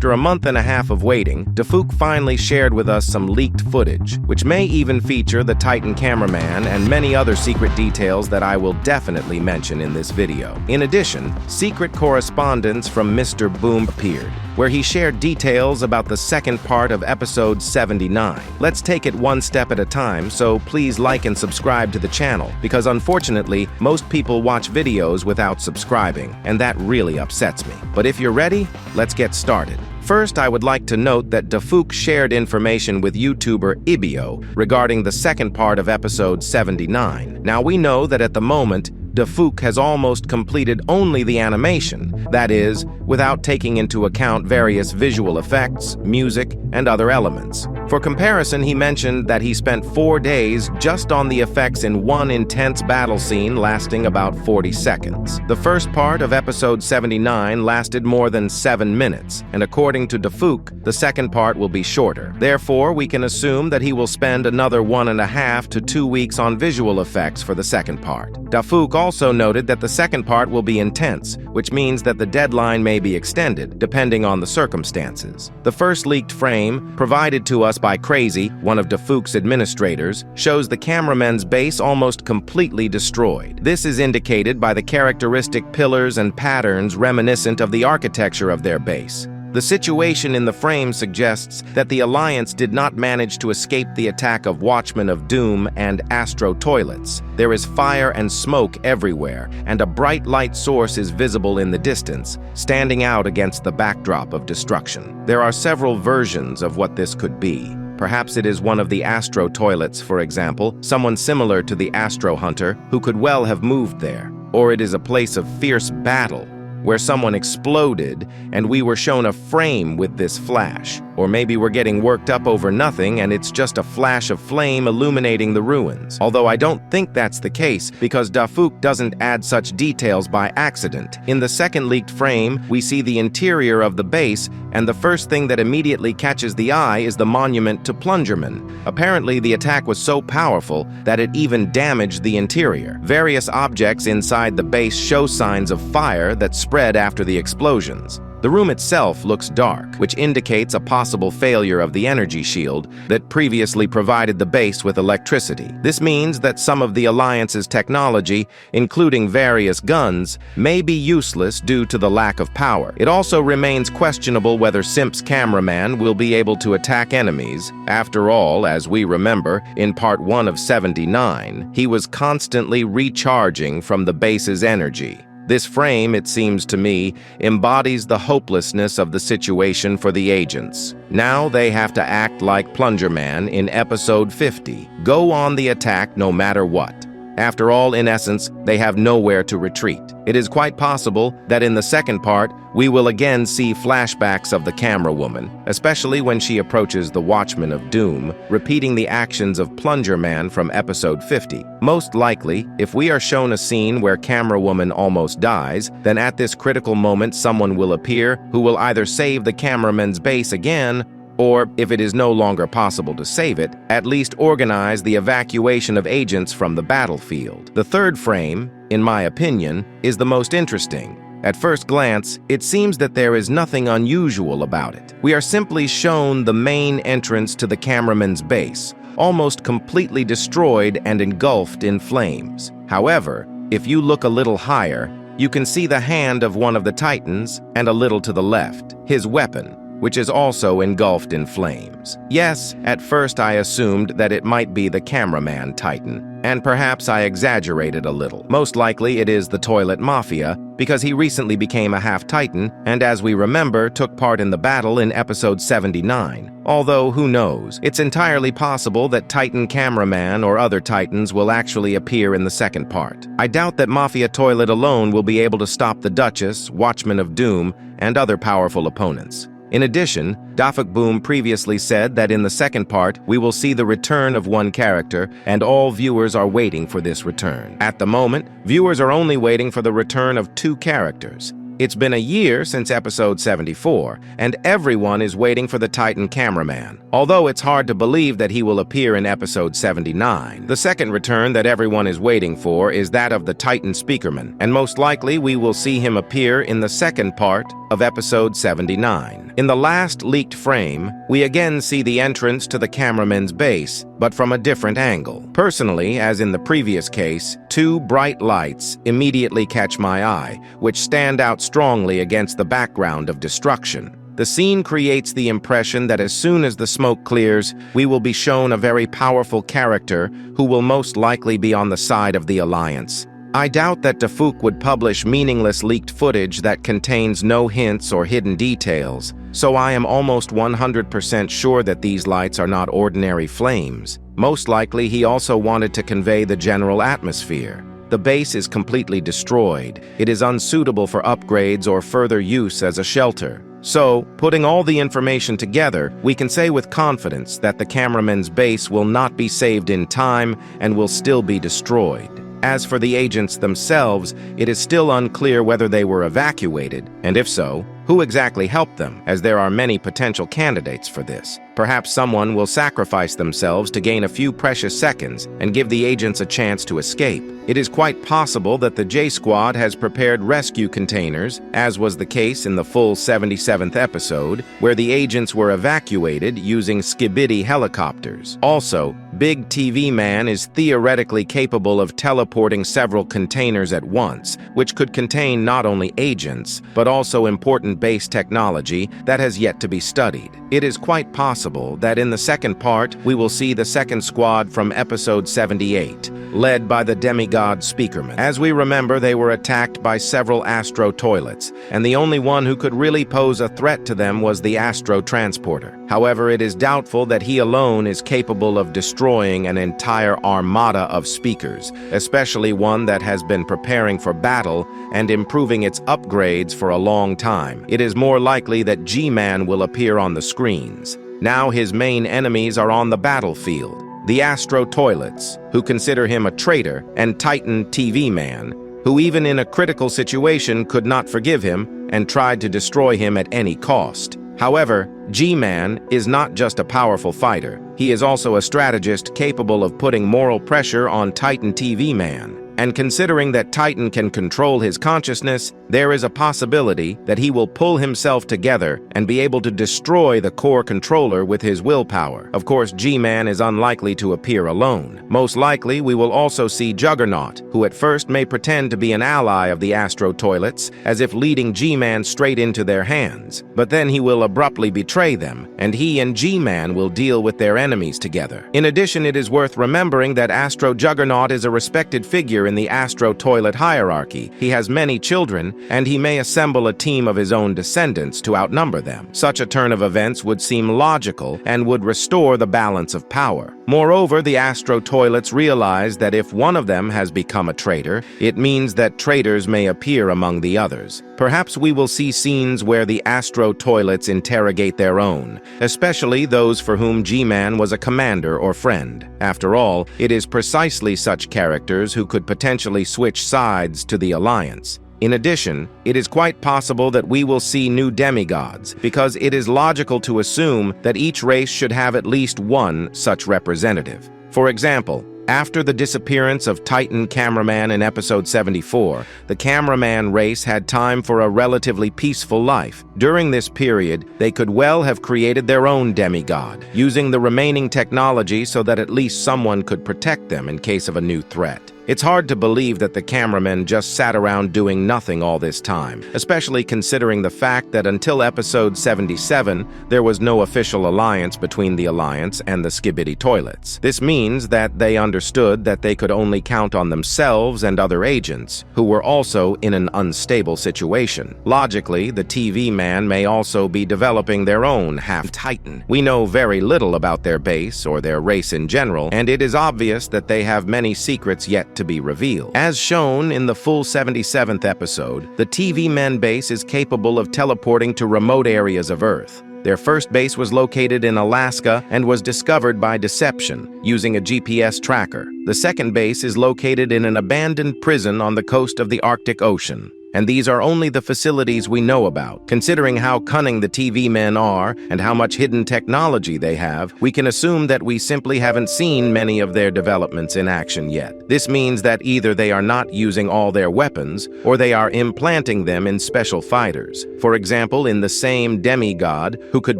After a month and a half of waiting, Dafuk finally shared with us some leaked footage, which may even feature the Titan cameraman and many other secret details that I will definitely mention in this video. In addition, secret correspondence from Mr. Boom appeared, where he shared details about the second part of episode 79. Let's take it one step at a time, so please like and subscribe to the channel, because unfortunately, most people watch videos without subscribing, and that really upsets me. But if you're ready, let's get started. First, I would like to note that Dafuk shared information with YouTuber Ibio regarding the second part of episode 79. Now, we know that at the moment, Dafuk has almost completed only the animation, that is, without taking into account various visual effects, music, and other elements. For comparison, he mentioned that he spent 4 days just on the effects in one intense battle scene lasting about 40 seconds. The first part of episode 79 lasted more than 7 minutes, and according to Dafuk, the second part will be shorter. Therefore, we can assume that he will spend another 1.5 to 2 weeks on visual effects for the second part. Dafuk also noted that the second part will be intense, which means that the deadline may be extended, depending on the circumstances. The first leaked frame, provided to us by Crazy, one of Dafuk's administrators, shows the cameraman's base almost completely destroyed. This is indicated by the characteristic pillars and patterns reminiscent of the architecture of their base. The situation in the frame suggests that the Alliance did not manage to escape the attack of Watchmen of Doom and Astro toilets. There is fire and smoke everywhere, and a bright light source is visible in the distance, standing out against the backdrop of destruction. There are several versions of what this could be. Perhaps it is one of the Astro toilets, for example, someone similar to the Astro Hunter who could well have moved there. Or it is a place of fierce battle, where someone exploded and we were shown a frame with this flash. Or maybe we're getting worked up over nothing and it's just a flash of flame illuminating the ruins. Although I don't think that's the case, because Dafuk doesn't add such details by accident. In the second leaked frame, we see the interior of the base, and the first thing that immediately catches the eye is the monument to Plungerman. Apparently, the attack was so powerful that it even damaged the interior. Various objects inside the base show signs of fire that spread after the explosions. The room itself looks dark, which indicates a possible failure of the energy shield that previously provided the base with electricity. This means that some of the Alliance's technology, including various guns, may be useless due to the lack of power. It also remains questionable whether Simp's cameraman will be able to attack enemies. After all, as we remember, in part 1 of 79, he was constantly recharging from the base's energy. This frame, it seems to me, embodies the hopelessness of the situation for the agents. Now they have to act like Plungerman in episode 50, go on the attack no matter what. After all, in essence, they have nowhere to retreat. It is quite possible that in the second part, we will again see flashbacks of the camera woman, especially when she approaches the Watchmen of Doom, repeating the actions of Plungerman from episode 50. Most likely, if we are shown a scene where camera woman almost dies, then at this critical moment someone will appear who will either save the cameraman's base again, or, if it is no longer possible to save it, at least organize the evacuation of agents from the battlefield. The third frame, in my opinion, is the most interesting. At first glance, it seems that there is nothing unusual about it. We are simply shown the main entrance to the cameraman's base, almost completely destroyed and engulfed in flames. However, if you look a little higher, you can see the hand of one of the Titans, and a little to the left, his weapon, which is also engulfed in flames. Yes, at first I assumed that it might be the cameraman Titan, and perhaps I exaggerated a little. Most likely it is the Toilet Mafia, because he recently became a half-Titan, and as we remember, took part in the battle in episode 79. Although, who knows? It's entirely possible that Titan Cameraman or other Titans will actually appear in the second part. I doubt that Mafia Toilet alone will be able to stop the Duchess, Watchmen of Doom, and other powerful opponents. In addition, Dafuk Boom previously said that in the second part, we will see the return of one character, and all viewers are waiting for this return. At the moment, viewers are only waiting for the return of 2 characters. It's been a year since episode 74, and everyone is waiting for the Titan Cameraman, although it's hard to believe that he will appear in episode 79. The second return that everyone is waiting for is that of the Titan Speakerman, and most likely we will see him appear in the second part of episode 79. In the last leaked frame, we again see the entrance to the cameraman's base, but from a different angle. Personally, as in the previous case, two bright lights immediately catch my eye, which stand out strongly against the background of destruction. The scene creates the impression that as soon as the smoke clears, we will be shown a very powerful character who will most likely be on the side of the Alliance. I doubt that Tafuk would publish meaningless leaked footage that contains no hints or hidden details, so I am almost 100% sure that these lights are not ordinary flames. Most likely, he also wanted to convey the general atmosphere. The base is completely destroyed. It is unsuitable for upgrades or further use as a shelter. So, putting all the information together, we can say with confidence that the cameraman's base will not be saved in time and will still be destroyed. As for the agents themselves, it is still unclear whether they were evacuated, and if so, who exactly helped them, as there are many potential candidates for this. Perhaps someone will sacrifice themselves to gain a few precious seconds and give the agents a chance to escape. It is quite possible that the J Squad has prepared rescue containers, as was the case in the full 77th episode, where the agents were evacuated using Skibidi helicopters. Also, Big TV Man is theoretically capable of teleporting several containers at once, which could contain not only agents, but also important base technology that has yet to be studied. It is quite possible that in the second part, we will see the second squad from episode 78, led by the demigod Speakerman. As we remember, they were attacked by several Astro toilets, and the only one who could really pose a threat to them was the Astro transporter. However, it is doubtful that he alone is capable of destroying an entire armada of speakers, especially one that has been preparing for battle and improving its upgrades for a long time. It is more likely that G-Man will appear on the screens. Now his main enemies are on the battlefield. The Astro toilets, who consider him a traitor, and Titan TV Man, who even in a critical situation could not forgive him and tried to destroy him at any cost. However, G-Man is not just a powerful fighter. He is also a strategist capable of putting moral pressure on Titan TV Man. And considering that Titan can control his consciousness, there is a possibility that he will pull himself together and be able to destroy the core controller with his willpower. Of course, G-Man is unlikely to appear alone. Most likely, we will also see Juggernaut, who at first may pretend to be an ally of the Astro toilets, as if leading G-Man straight into their hands. But then he will abruptly betray them, and he and G-Man will deal with their enemies together. In addition, it is worth remembering that Astro Juggernaut is a respected figure in the Astro toilet hierarchy. He has many children, and he may assemble a team of his own descendants to outnumber them. Such a turn of events would seem logical and would restore the balance of power. Moreover, the Astro toilets realize that if one of them has become a traitor, it means that traitors may appear among the others. Perhaps we will see scenes where the Astro toilets interrogate their own, especially those for whom G-Man was a commander or friend. After all, it is precisely such characters who could potentially switch sides to the Alliance. In addition, it is quite possible that we will see new demigods, because it is logical to assume that each race should have at least one such representative. For example, after the disappearance of Titan Cameraman in episode 74, the Cameraman race had time for a relatively peaceful life. During this period, they could well have created their own demigod, using the remaining technology so that at least someone could protect them in case of a new threat. It's hard to believe that the cameraman just sat around doing nothing all this time, especially considering the fact that until episode 77, there was no official alliance between the Alliance and the Skibidi Toilets. This means that they understood that they could only count on themselves and other agents, who were also in an unstable situation. Logically, the TV Man may also be developing their own half-Titan. We know very little about their base or their race in general, and it is obvious that they have many secrets yet to be revealed. As shown in the full 77th episode, the TV Men base is capable of teleporting to remote areas of Earth. Their first base was located in Alaska and was discovered by deception, using a GPS tracker. The second base is located in an abandoned prison on the coast of the Arctic Ocean. And these are only the facilities we know about. Considering how cunning the TV men are and how much hidden technology they have, we can assume that we simply haven't seen many of their developments in action yet. This means that either they are not using all their weapons, or they are implanting them in special fighters. For example, in the same demigod who could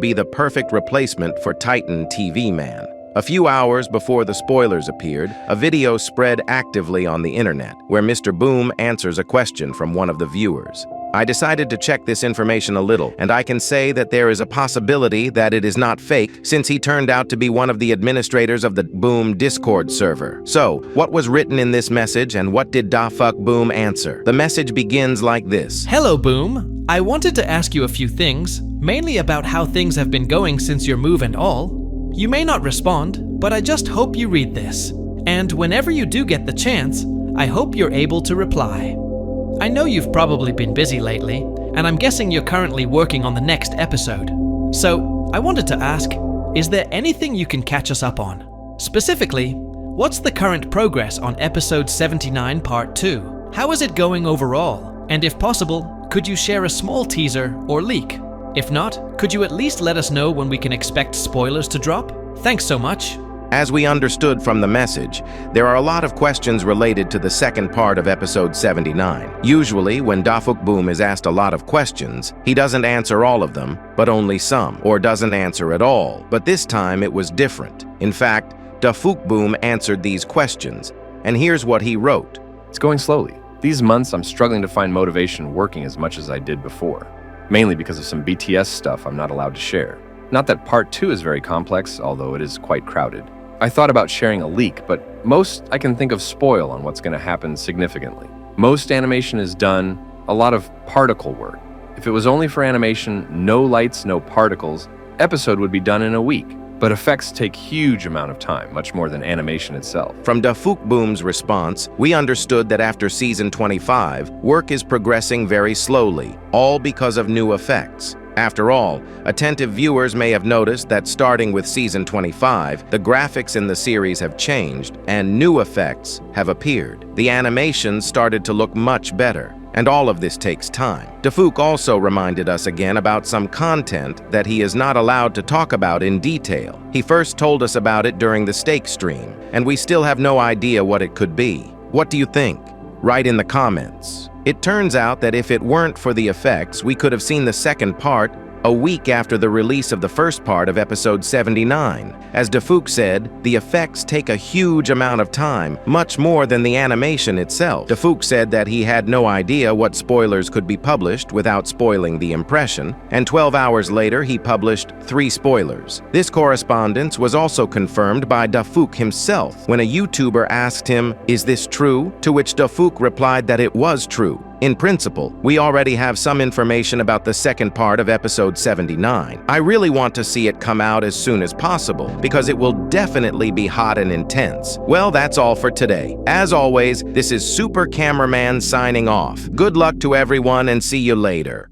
be the perfect replacement for Titan TV Man. A few hours before the spoilers appeared, a video spread actively on the internet, where Mr. Boom answers a question from one of the viewers. I decided to check this information a little, and I can say that there is a possibility that it is not fake, since he turned out to be one of the administrators of the Boom Discord server. So, what was written in this message, and what did Da Fuck Boom answer? The message begins like this. Hello, Boom. I wanted to ask you a few things, mainly about how things have been going since your move and all. You may not respond, but I just hope you read this. And whenever you do get the chance, I hope you're able to reply. I know you've probably been busy lately, and I'm guessing you're currently working on the next episode. So, I wanted to ask, is there anything you can catch us up on? Specifically, what's the current progress on episode 79 part 2? How is it going overall? And if possible, could you share a small teaser or leak? If not, could you at least let us know when we can expect spoilers to drop? Thanks so much. As we understood from the message, there are a lot of questions related to the second part of episode 79. Usually, when Dafuk Boom is asked a lot of questions, he doesn't answer all of them, but only some, or doesn't answer at all. But this time it was different. In fact, Dafuk Boom answered these questions, and here's what he wrote. It's going slowly. These months I'm struggling to find motivation working as much as I did before. Mainly because of some BTS stuff I'm not allowed to share. Not that part 2 is very complex, although it is quite crowded. I thought about sharing a leak, but most I can think of spoil on what's going to happen significantly. Most animation is done, a lot of particle work. If it was only for animation, no lights, no particles, episode would be done in a week. But effects take huge amount of time, much more than animation itself. From Dafuk Boom's response, we understood that after season 25, work is progressing very slowly, all because of new effects. After all, attentive viewers may have noticed that starting with season 25, the graphics in the series have changed and new effects have appeared. The animations started to look much better. And all of this takes time. Dafuk also reminded us again about some content that he is not allowed to talk about in detail. He first told us about it during the stake stream, and we still have no idea what it could be. What do you think? Write in the comments. It turns out that if it weren't for the effects, we could have seen the second part a week after the release of the first part of episode 79. As Dafuk said, the effects take a huge amount of time, much more than the animation itself. Dafuk said that he had no idea what spoilers could be published without spoiling the impression, and 12 hours later he published 3 spoilers. This correspondence was also confirmed by Dafuk himself when a YouTuber asked him, "Is this true?" To which Dafuk replied that it was true. In principle, we already have some information about the second part of episode 79. I really want to see it come out as soon as possible, because it will definitely be hot and intense. Well, that's all for today. As always, this is Super Cameraman signing off. Good luck to everyone and see you later.